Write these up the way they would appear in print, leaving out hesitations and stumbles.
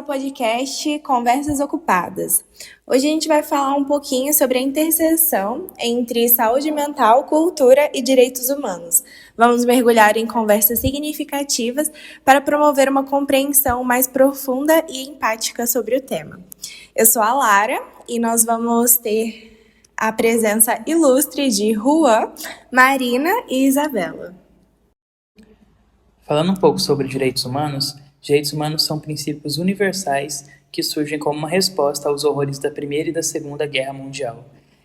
ao podcast Conversas Ocupadas. Hoje a gente vai falar um pouquinho sobre a interseção entre saúde mental, cultura e direitos humanos. Vamos mergulhar em conversas significativas para promover uma compreensão mais profunda e empática sobre o tema. Eu sou a Lara e nós vamos ter a presença ilustre de Juan, Marina e Isabela. Falando um pouco sobre direitos humanos são princípios universais que surgem como uma resposta aos horrores da Primeira e da Segunda Guerra Mundial.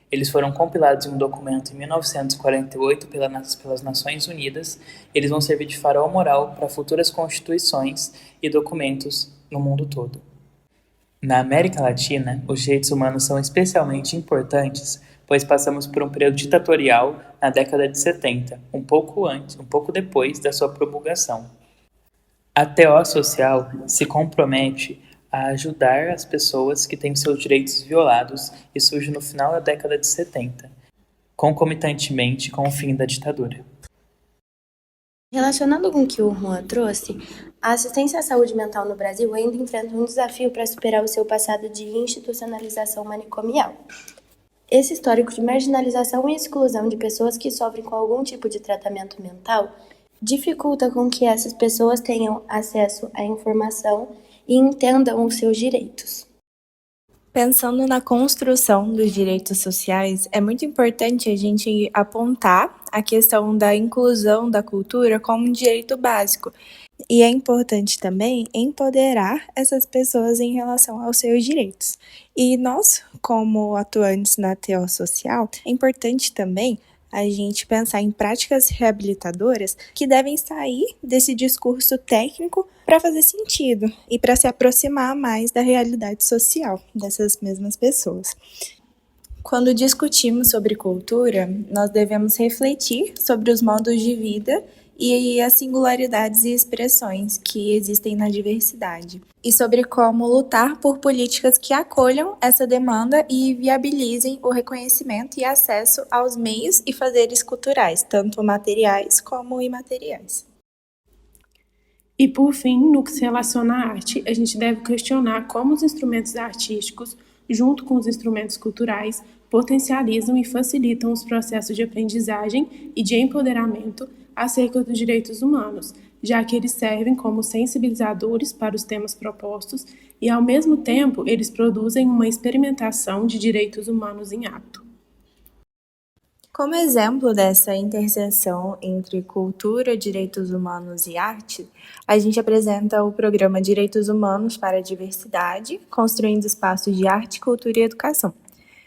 Eles foram compilados em um documento em 1948 pelas Nações Unidas. Eles vão servir de farol moral para futuras constituições e documentos no mundo todo. Na América Latina, os direitos humanos são especialmente importantes, pois passamos por um período ditatorial na década de 70, um pouco depois da sua promulgação. A TO Social se compromete a ajudar as pessoas que têm seus direitos violados e surge no final da década de 70, concomitantemente com o fim da ditadura. Relacionado com o que o Juan trouxe, a assistência à saúde mental no Brasil ainda enfrenta um desafio para superar o seu passado de institucionalização manicomial. Esse histórico de marginalização e exclusão de pessoas que sofrem com algum tipo de tratamento mental dificulta com que essas pessoas tenham acesso à informação e entendam os seus direitos. Pensando na construção dos direitos sociais, é muito importante a gente apontar a questão da inclusão da cultura como um direito básico. E é importante também empoderar essas pessoas em relação aos seus direitos. E nós, como atuantes na TO Social, é importante também a gente pensar em práticas reabilitadoras que devem sair desse discurso técnico para fazer sentido e para se aproximar mais da realidade social dessas mesmas pessoas. Quando discutimos sobre cultura, nós devemos refletir sobre os modos de vida e as singularidades e expressões que existem na diversidade, e sobre como lutar por políticas que acolham essa demanda e viabilizem o reconhecimento e acesso aos meios e fazeres culturais, tanto materiais como imateriais. E por fim, no que se relaciona à arte, a gente deve questionar como os instrumentos artísticos, junto com os instrumentos culturais, potencializam e facilitam os processos de aprendizagem e de empoderamento acerca dos direitos humanos, já que eles servem como sensibilizadores para os temas propostos e, ao mesmo tempo, eles produzem uma experimentação de direitos humanos em ato. Como exemplo dessa interseção entre cultura, direitos humanos e arte, a gente apresenta o programa Direitos Humanos para a Diversidade, construindo espaços de arte, cultura e educação,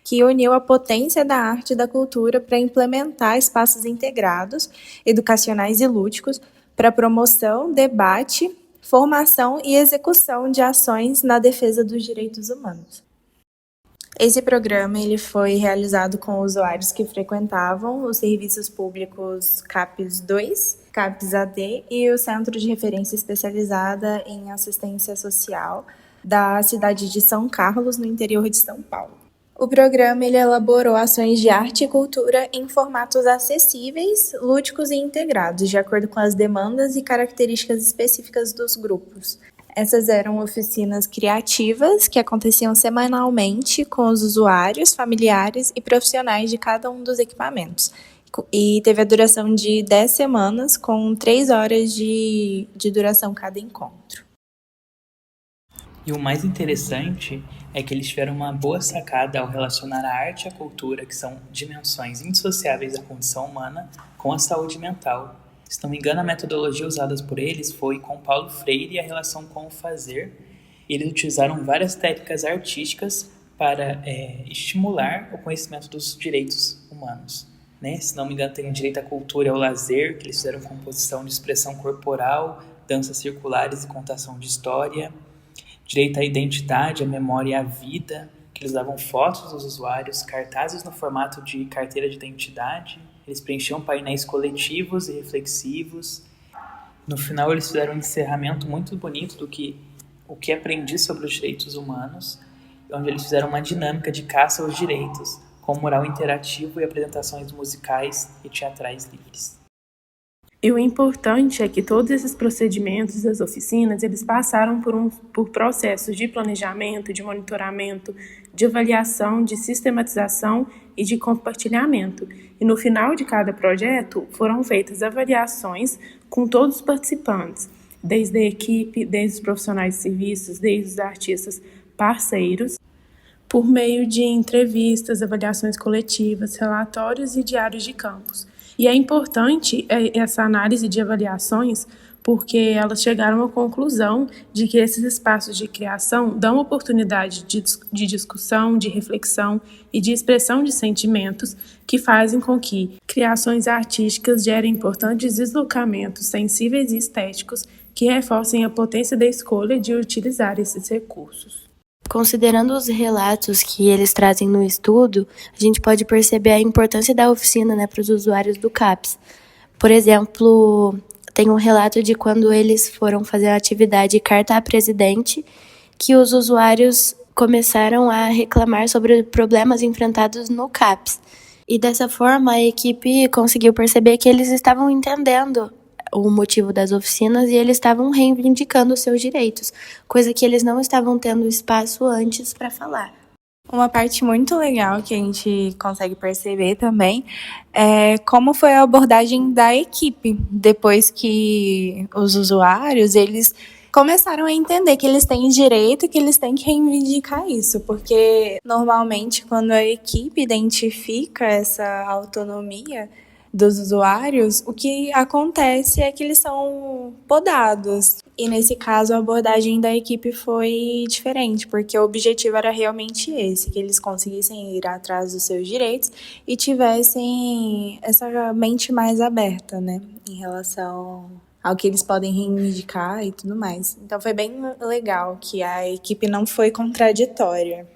que uniu a potência da arte e da cultura para implementar espaços integrados, educacionais e lúdicos, para promoção, debate, formação e execução de ações na defesa dos direitos humanos. Esse programa ele foi realizado com usuários que frequentavam os serviços públicos CAPES 2, CAPES AD e o Centro de Referência Especializada em Assistência Social da cidade de São Carlos, no interior de São Paulo. O programa ele elaborou ações de arte e cultura em formatos acessíveis, lúdicos e integrados, de acordo com as demandas e características específicas dos grupos. Essas eram oficinas criativas que aconteciam semanalmente com os usuários, familiares e profissionais de cada um dos equipamentos. E teve a duração de 10 semanas, com 3 horas de duração cada encontro. E o mais interessante é que eles tiveram uma boa sacada ao relacionar a arte e a cultura, que são dimensões indissociáveis da condição humana, com a saúde mental. Se não me engano, a metodologia usada por eles foi com Paulo Freire e a relação com o fazer. Eles utilizaram várias técnicas artísticas para estimular o conhecimento dos direitos humanos. Se não me engano, tem o direito à cultura e ao lazer, que eles fizeram composição de expressão corporal, danças circulares e contação de história. Direito à identidade, à memória e à vida, que eles davam fotos dos usuários, cartazes no formato de carteira de identidade, eles preenchiam painéis coletivos e reflexivos. No final, eles fizeram um encerramento muito bonito do que aprendi sobre os direitos humanos, onde eles fizeram uma dinâmica de caça aos direitos, com mural interativo e apresentações musicais e teatrais livres. E o importante é que todos esses procedimentos das oficinas, eles passaram por processos de planejamento, de monitoramento, de avaliação, de sistematização e de compartilhamento. E no final de cada projeto foram feitas avaliações com todos os participantes, desde a equipe, desde os profissionais de serviços, desde os artistas parceiros, por meio de entrevistas, avaliações coletivas, relatórios e diários de campos. E é importante essa análise de avaliações porque elas chegaram à conclusão de que esses espaços de criação dão oportunidade de discussão, de reflexão e de expressão de sentimentos que fazem com que criações artísticas gerem importantes deslocamentos sensíveis e estéticos que reforcem a potência da escolha de utilizar esses recursos. Considerando os relatos que eles trazem no estudo, a gente pode perceber a importância da oficina, para os usuários do CAPS. Por exemplo, tem um relato de quando eles foram fazer a atividade Carta a Presidente, que os usuários começaram a reclamar sobre problemas enfrentados no CAPS. E dessa forma, a equipe conseguiu perceber que eles estavam entendendo o motivo das oficinas e eles estavam reivindicando os seus direitos, coisa que eles não estavam tendo espaço antes para falar. Uma parte muito legal que a gente consegue perceber também é como foi a abordagem da equipe, depois que os usuários, eles começaram a entender que eles têm direito e que eles têm que reivindicar isso, porque normalmente quando a equipe identifica essa autonomia dos usuários, o que acontece é que eles são podados. E nesse caso, a abordagem da equipe foi diferente, porque o objetivo era realmente esse, que eles conseguissem ir atrás dos seus direitos e tivessem essa mente mais aberta, em relação ao que eles podem reivindicar e tudo mais. Então foi bem legal que a equipe não foi contraditória.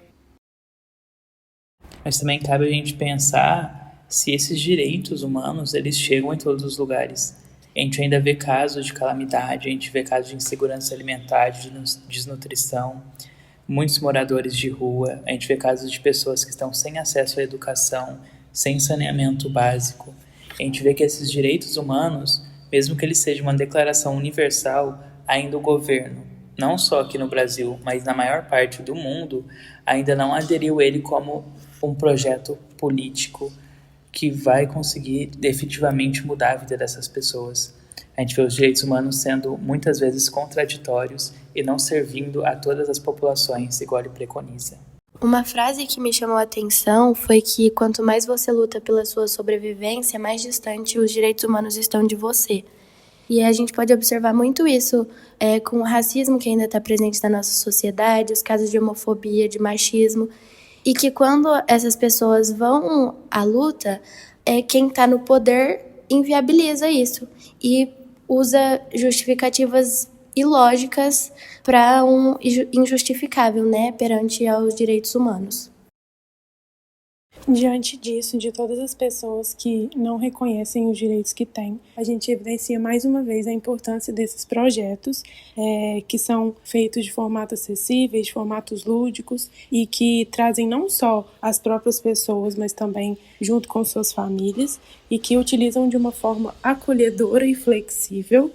Mas também cabe a gente pensar se esses direitos humanos, eles chegam em todos os lugares. A gente ainda vê casos de calamidade, a gente vê casos de insegurança alimentar, de desnutrição, muitos moradores de rua, a gente vê casos de pessoas que estão sem acesso à educação, sem saneamento básico. A gente vê que esses direitos humanos, mesmo que eles sejam uma declaração universal, ainda o governo, não só aqui no Brasil, mas na maior parte do mundo, ainda não aderiu ele como um projeto político que vai conseguir efetivamente mudar a vida dessas pessoas. A gente vê os direitos humanos sendo muitas vezes contraditórios e não servindo a todas as populações, igual ele preconiza. Uma frase que me chamou a atenção foi que quanto mais você luta pela sua sobrevivência, mais distante os direitos humanos estão de você. E a gente pode observar muito isso com o racismo que ainda está presente na nossa sociedade, os casos de homofobia, de machismo. E que quando essas pessoas vão à luta, quem está no poder inviabiliza isso e usa justificativas ilógicas para um injustificável, perante aos direitos humanos. Diante disso, de todas as pessoas que não reconhecem os direitos que têm, a gente evidencia mais uma vez a importância desses projetos que são feitos de formato acessíveis, de formatos lúdicos e que trazem não só as próprias pessoas, mas também junto com suas famílias e que utilizam de uma forma acolhedora e flexível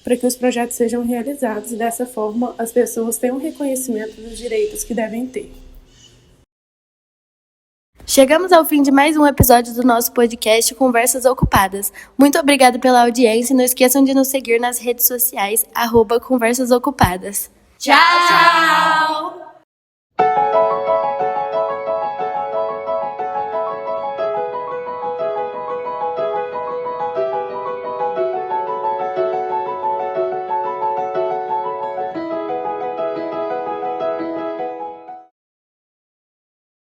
para que os projetos sejam realizados e dessa forma as pessoas tenham reconhecimento dos direitos que devem ter. Chegamos ao fim de mais um episódio do nosso podcast Conversas Ocupadas. Muito obrigada pela audiência e não esqueçam de nos seguir nas redes sociais, @conversasocupadas. Tchau!